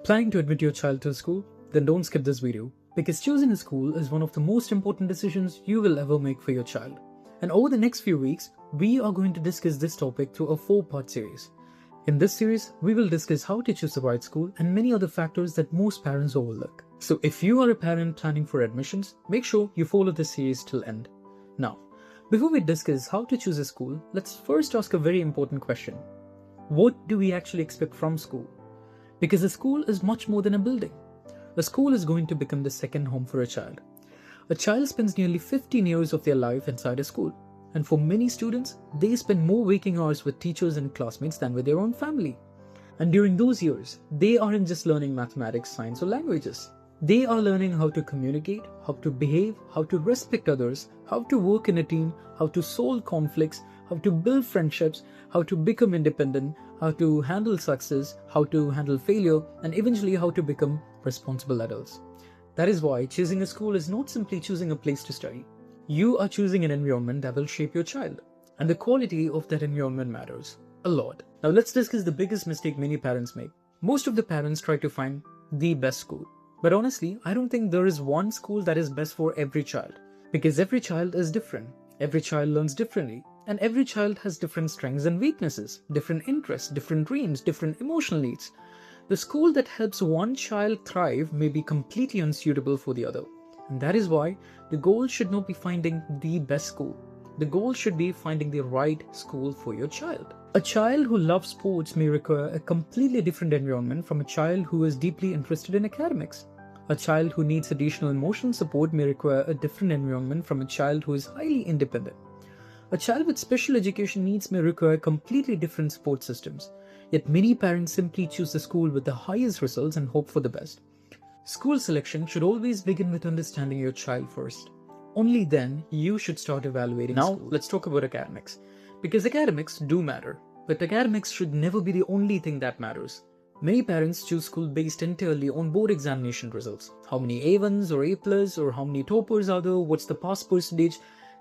Planning to admit your child to a school? Then don't skip this video, because choosing a school is one of the most important decisions you will ever make for your child. And over the next few weeks, we are going to discuss this topic through a 4-part series. In this series, we will discuss how to choose the right school and many other factors that most parents overlook. So if you are a parent planning for admissions, make sure you follow this series till end. Now, before we discuss how to choose a school, let's first ask a very important question. What do we actually expect from school? Because a school is much more than a building. A school is going to become the second home for a child. A child spends nearly 15 years of their life inside a school. And for many students, they spend more waking hours with teachers and classmates than with their own family. And during those years, they aren't just learning mathematics, science, or languages. They are learning how to communicate, how to behave, how to respect others, how to work in a team, how to solve conflicts, how to build friendships, how to become independent, how to handle success, how to handle failure, and eventually how to become responsible adults. That is why choosing a school is not simply choosing a place to study. You are choosing an environment that will shape your child. And the quality of that environment matters a lot. Now let's discuss the biggest mistake many parents make. Most of the parents try to find the best school. But honestly, I don't think there is one school that is best for every child. Because every child is different. Every child learns differently. And every child has different strengths and weaknesses, different interests, different dreams, different emotional needs. The school that helps one child thrive may be completely unsuitable for the other. And that is why the goal should not be finding the best school. The goal should be finding the right school for your child. A child who loves sports may require a completely different environment from a child who is deeply interested in academics. A child who needs additional emotional support may require a different environment from a child who is highly independent. A child with special education needs may require completely different support systems. Yet many parents simply choose the school with the highest results and hope for the best. School selection should always begin with understanding your child first. Only then you should start evaluating school. Now let's talk about academics. Because academics do matter, but academics should never be the only thing that matters. Many parents choose school based entirely on board examination results. How many A1s or A+, or how many toppers are there, what's the pass percentage?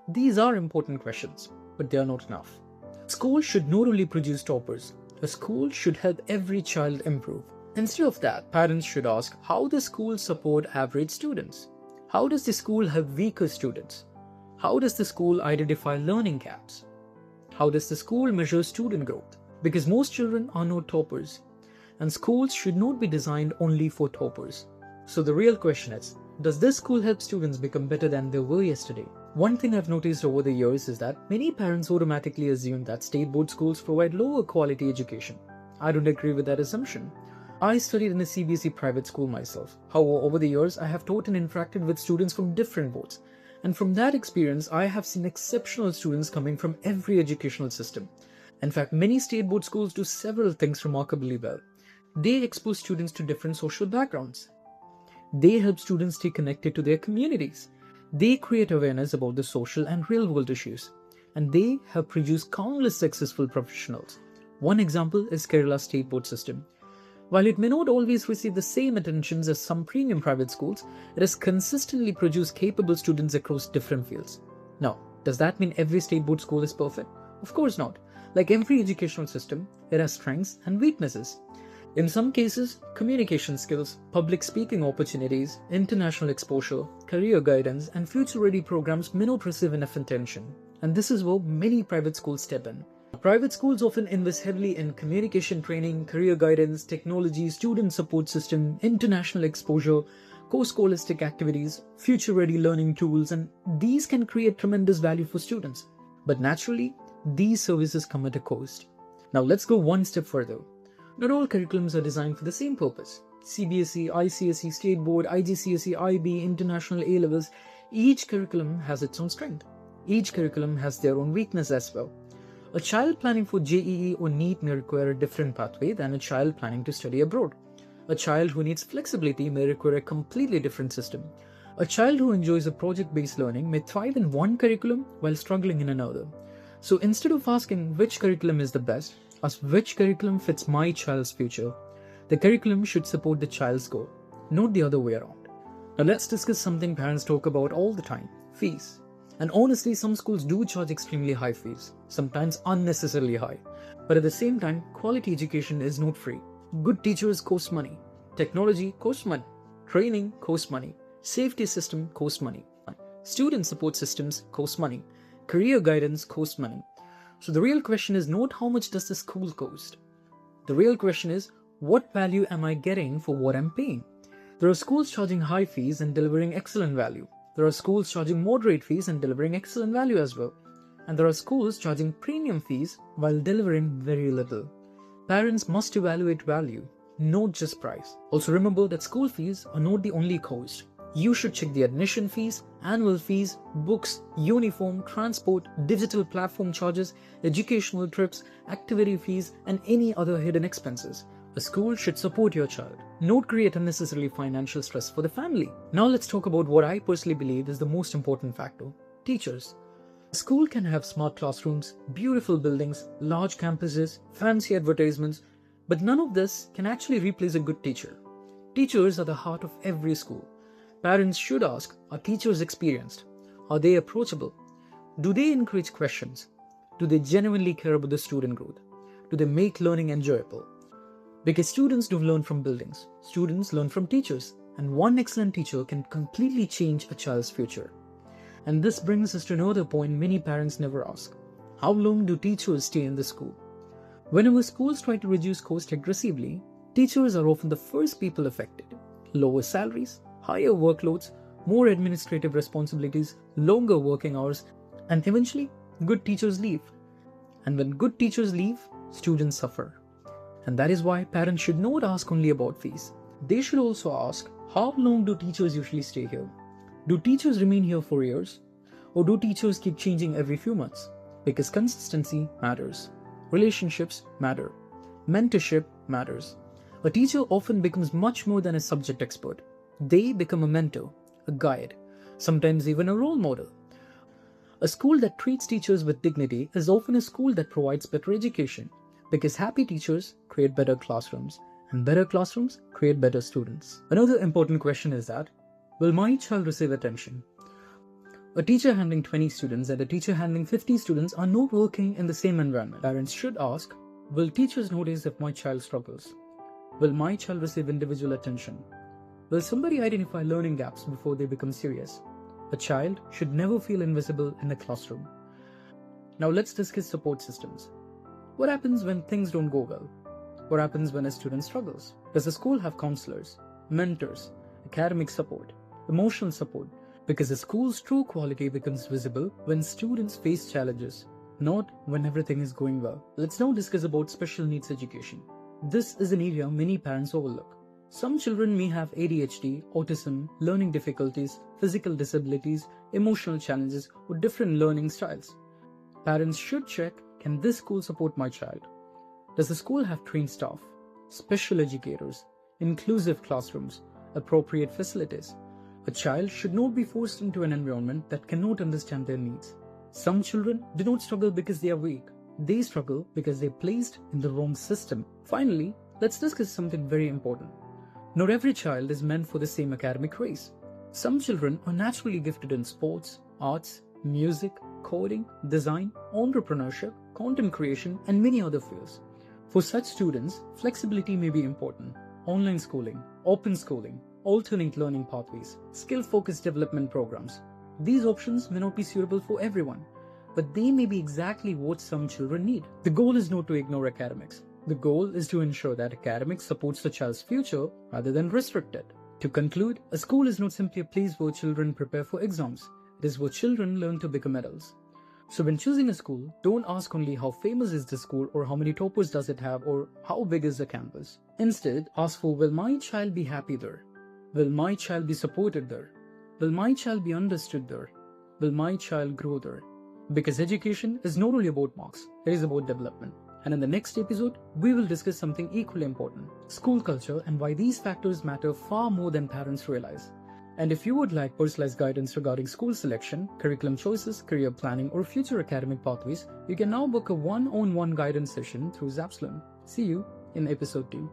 These are important questions, but they are not enough. School should not only produce toppers, a school should help every child improve. Instead of that, parents should ask, how does school support average students? How does the school help weaker students? How does the school identify learning gaps? How does the school measure student growth? Because most children are not toppers, and schools should not be designed only for toppers. So the real question is, does this school help students become better than they were yesterday? One thing I've noticed over the years is that many parents automatically assume that state board schools provide lower quality education. I don't agree with that assumption. I studied in a CBSE private school myself. However, over the years, I have taught and interacted with students from different boards. And from that experience, I have seen exceptional students coming from every educational system. In fact, many state board schools do several things remarkably well. They expose students to different social backgrounds. They help students stay connected to their communities. They create awareness about the social and real-world issues. And they have produced countless successful professionals. One example is Kerala's state board system. While it may not always receive the same attentions as some premium private schools, it has consistently produced capable students across different fields. Now, does that mean every state board school is perfect? Of course not. Like every educational system, it has strengths and weaknesses. In some cases, communication skills, public speaking opportunities, international exposure, career guidance, and future-ready programs may not receive enough attention. And this is where many private schools step in. Private schools often invest heavily in communication training, career guidance, technology, student support system, international exposure, co-scholastic activities, future-ready learning tools, and these can create tremendous value for students. But naturally, these services come at a cost. Now let's go one step further. Not all curriculums are designed for the same purpose. CBSE, ICSE, State Board, IGCSE, IB, International A-levels, each curriculum has its own strength. Each curriculum has their own weakness as well. A child planning for JEE or NEET may require a different pathway than a child planning to study abroad. A child who needs flexibility may require a completely different system. A child who enjoys a project-based learning may thrive in one curriculum while struggling in another. So instead of asking which curriculum is the best, ask which curriculum fits my child's future. The curriculum should support the child's goal, not the other way around. Now let's discuss something parents talk about all the time, fees. And honestly, some schools do charge extremely high fees, sometimes unnecessarily high. But at the same time, quality education is not free. Good teachers cost money. Technology costs money. Training costs money. Safety system costs money. Student support systems cost money. Career guidance costs money. So the real question is not how much does the school cost. The real question is, what value am I getting for what I'm paying? There are schools charging high fees and delivering excellent value. There are schools charging moderate fees and delivering excellent value as well. And there are schools charging premium fees while delivering very little. Parents must evaluate value, not just price. Also remember that school fees are not the only cost. You should check the admission fees, annual fees, books, uniform, transport, digital platform charges, educational trips, activity fees, and any other hidden expenses. A school should support your child, not create unnecessary financial stress for the family. Now let's talk about what I personally believe is the most important factor: teachers. A school can have smart classrooms, beautiful buildings, large campuses, fancy advertisements, but none of this can actually replace a good teacher. Teachers are the heart of every school. Parents should ask, are teachers experienced? Are they approachable? Do they encourage questions? Do they genuinely care about the student growth? Do they make learning enjoyable? Because students don't learn from buildings, students learn from teachers, and one excellent teacher can completely change a child's future. And this brings us to another point many parents never ask. How long do teachers stay in the school? Whenever schools try to reduce cost aggressively, teachers are often the first people affected. Lower salaries, higher workloads, more administrative responsibilities, longer working hours, and eventually, good teachers leave. And when good teachers leave, students suffer. And that is why parents should not ask only about fees. They should also ask, how long do teachers usually stay here? Do teachers remain here for years? Or do teachers keep changing every few months? Because consistency matters. Relationships matter. Mentorship matters. A teacher often becomes much more than a subject expert. They become a mentor, a guide, sometimes even a role model. A school that treats teachers with dignity is often a school that provides better education, because happy teachers create better classrooms, and better classrooms create better students. Another important question is that, will my child receive attention? A teacher handling 20 students and a teacher handling 50 students are not working in the same environment. Parents should ask, will teachers notice if my child struggles? Will my child receive individual attention? Will somebody identify learning gaps before they become serious? A child should never feel invisible in a classroom. Now let's discuss support systems. What happens when things don't go well? What happens when a student struggles? Does the school have counselors, mentors, academic support, emotional support? Because the school's true quality becomes visible when students face challenges, not when everything is going well. Let's now discuss about special needs education. This is an area many parents overlook. Some children may have ADHD, autism, learning difficulties, physical disabilities, emotional challenges, or different learning styles. Parents should check, can this school support my child? Does the school have trained staff, special educators, inclusive classrooms, appropriate facilities? A child should not be forced into an environment that cannot understand their needs. Some children do not struggle because they are weak. They struggle because they are placed in the wrong system. Finally, let's discuss something very important. Not every child is meant for the same academic race. Some children are naturally gifted in sports, arts, music, coding, design, entrepreneurship, content creation, and many other fields. For such students, flexibility may be important. Online schooling, open schooling, alternate learning pathways, skill-focused development programs. These options may not be suitable for everyone, but they may be exactly what some children need. The goal is not to ignore academics. The goal is to ensure that academics supports the child's future rather than restrict it. To conclude, a school is not simply a place where children prepare for exams. It is where children learn to become adults. So when choosing a school, don't ask only how famous is the school or how many toppers does it have or how big is the campus. Instead, ask for, will my child be happy there? Will my child be supported there? Will my child be understood there? Will my child grow there? Because education is not only about marks, it is about development. And in the next episode, we will discuss something equally important, school culture and why these factors matter far more than parents realize. And if you would like personalized guidance regarding school selection, curriculum choices, career planning, or future academic pathways, you can now book a one-on-one guidance session through ZabsLearn. See you in episode 2.